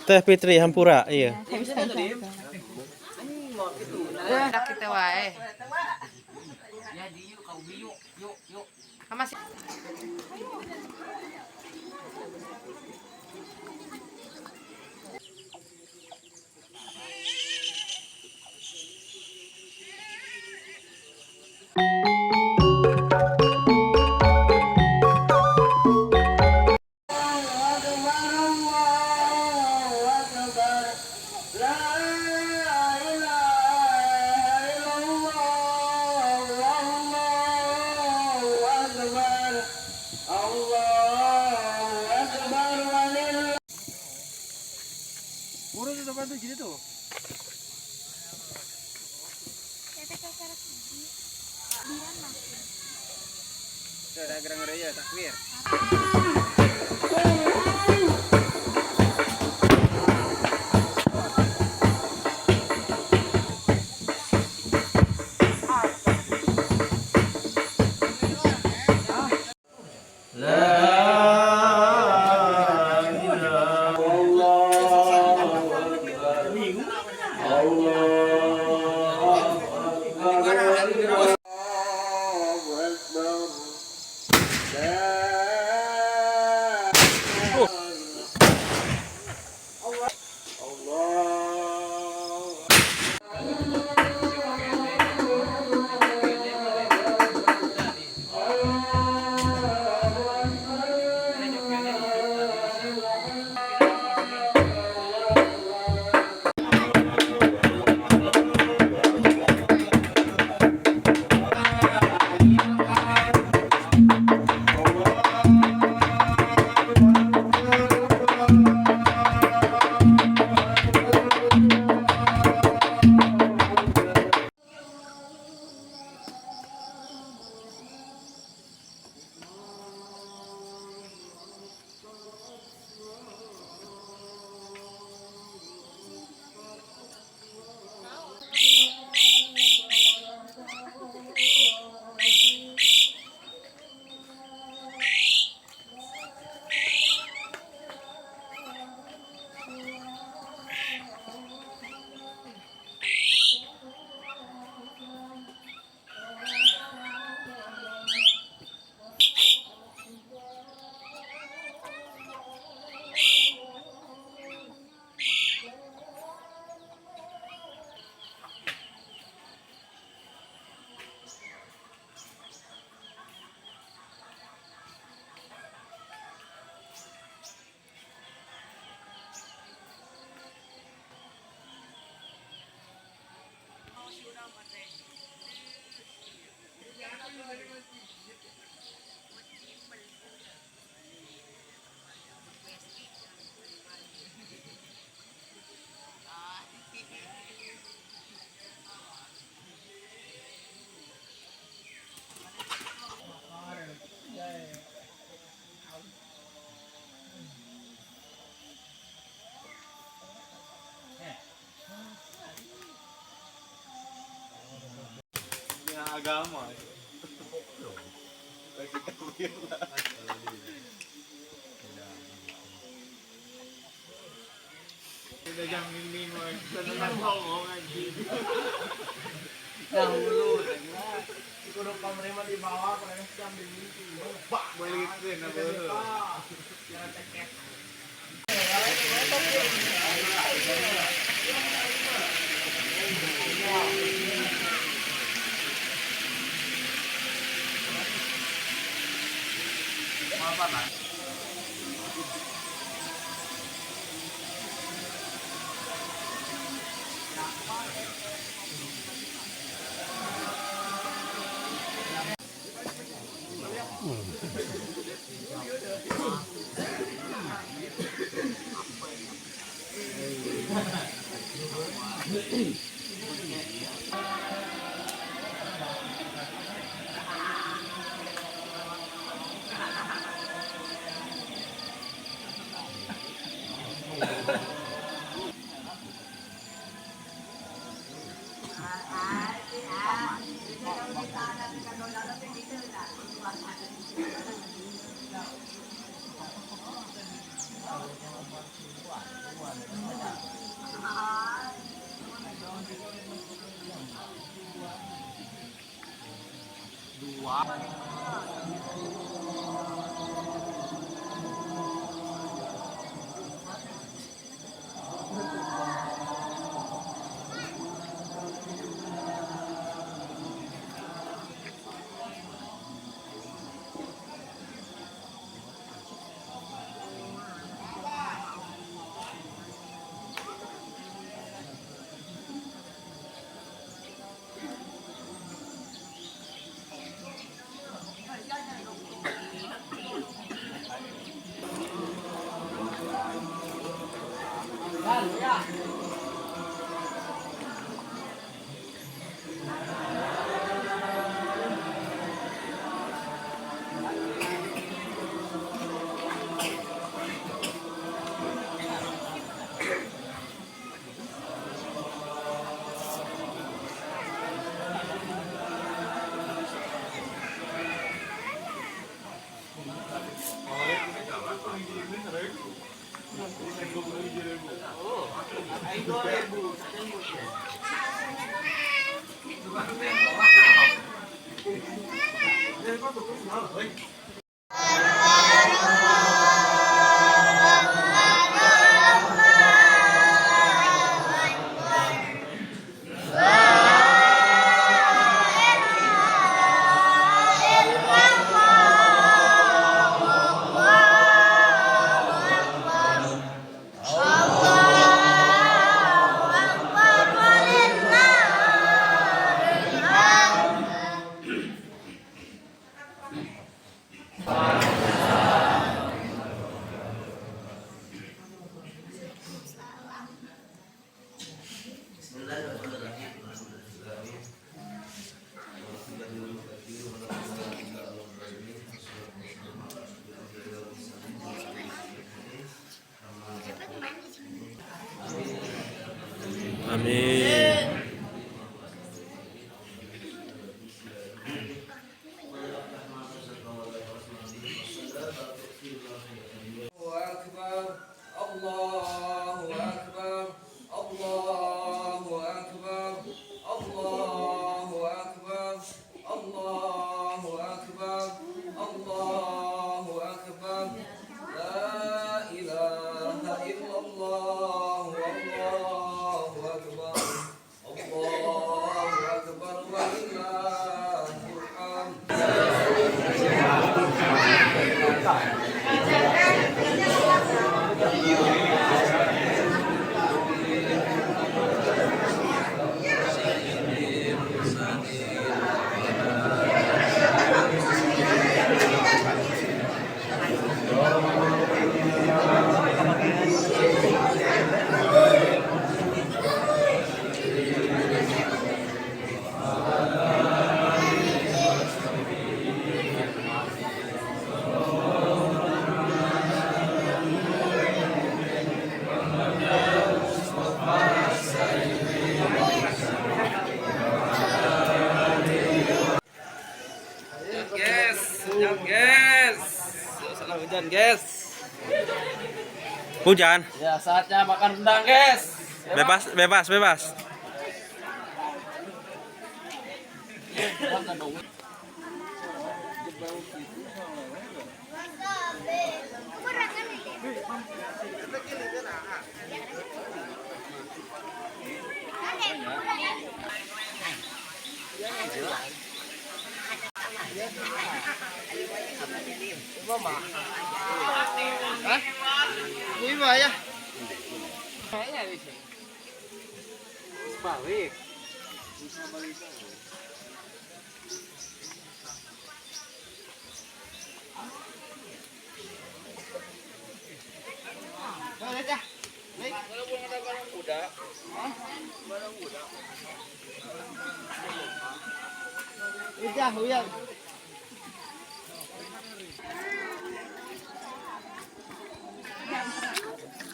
Teh Fitri Hampura, iya. Kita wae. Masih Ada gerang-gerang ya takbir. Agama. Udah jam miming seneng ngomong anjing. Dahulu kudu pemerintah di bawah pada jam miming. Bak balik ke na beul. Jangan teket. Apa kan? Amin. Hujan guys. Salah hujan guys. Hujan. Ya saatnya makan rendang guys. Bebas, bebas, bebas. Hah? Kuwi ya. Kayaknya di sini. Balik. Udah, udah.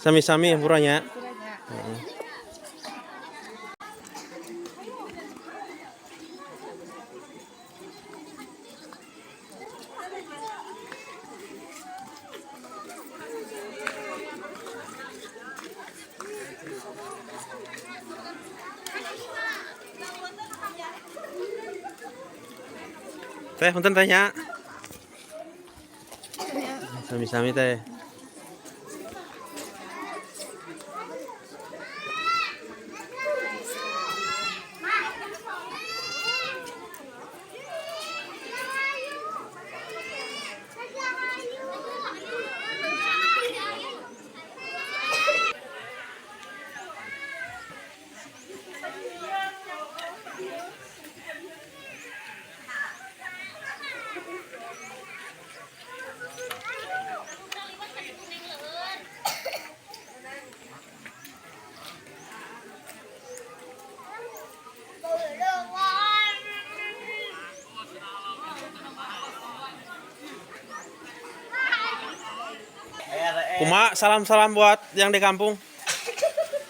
Sami-sami hampuranya. Teh, punten teh nya. Sami-sami teh. Kuma, salam-salam buat yang di kampung.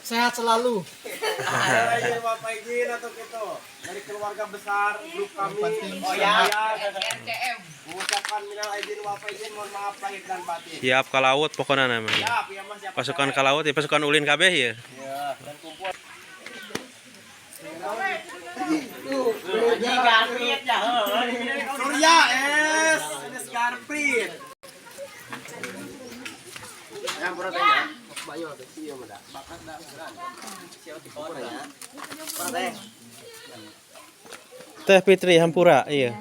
Sehat selalu. Ayo Bapak izin atau gitu dari keluarga besar grup kami. Oh ya, RCM. mengucapkan minal aidin wal faizin, mohon maaf lahir dan batin. Siap ka laut pokoknya namanya. Siap ya Mas, siap. Pasukan ka laut ya pasukan ulin kabeh ya. Ya, dan kumpul. Surya es Garpit. Yang pernah tanya, banyak ada sih yang ada. Bakat dah beran. Siapa di kota ya? Pernah teh. Teh Fitri Hampura, iya.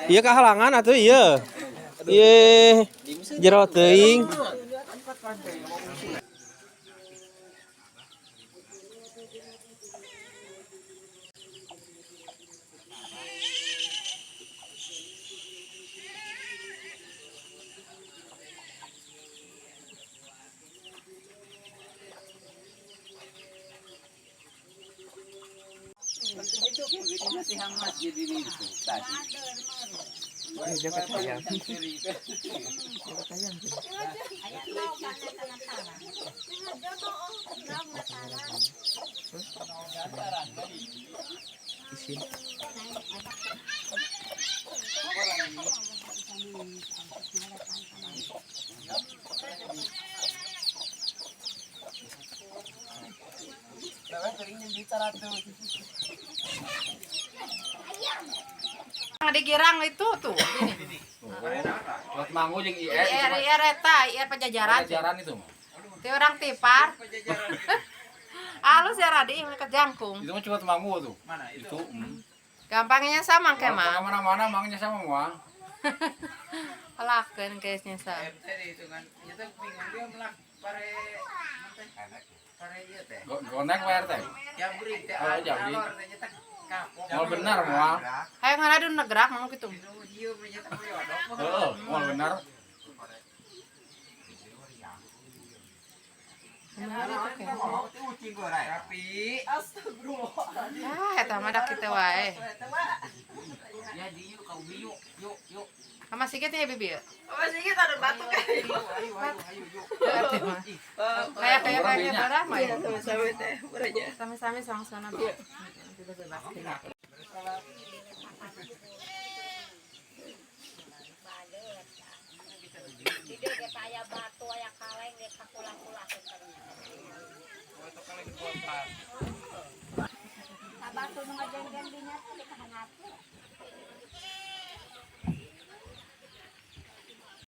Iya kehalangan atuh iya. Iya. Jero teuing. Di Girang itu tuh. Buat manggu jeung IR. IR eta, IR Pajajaran. Pajajaran itu. Ti orang tipar. Alus ya Radi ke jangkung. Itu mah cuma manggu tuh. Mana itu? Gampangnya sama ke mah. Mana-mana mangnya sama mah. Halakeun keusnya sa. Itu kan, itu bingung dia melak pare ieu teh. Gonek bayar teh. Ya beri teh Oh, jadi. alor teh nyetak kapok. Mau benar moal. Hayu ngaladun negrak mau kitu. Itu jieu nyetak yodok. Heeh, mau benar. Tapi Ah, eta mah dak kitu wae. ya di yuk kau yuk. Sama sikit ya bibi. Ayo yuk. Kayak barang mah. Sami-sami sang-sana. Dia kayak batu aya kaleng dia kakulah-kulah batu nu ngajeng-jeng dinya teh di kahangat.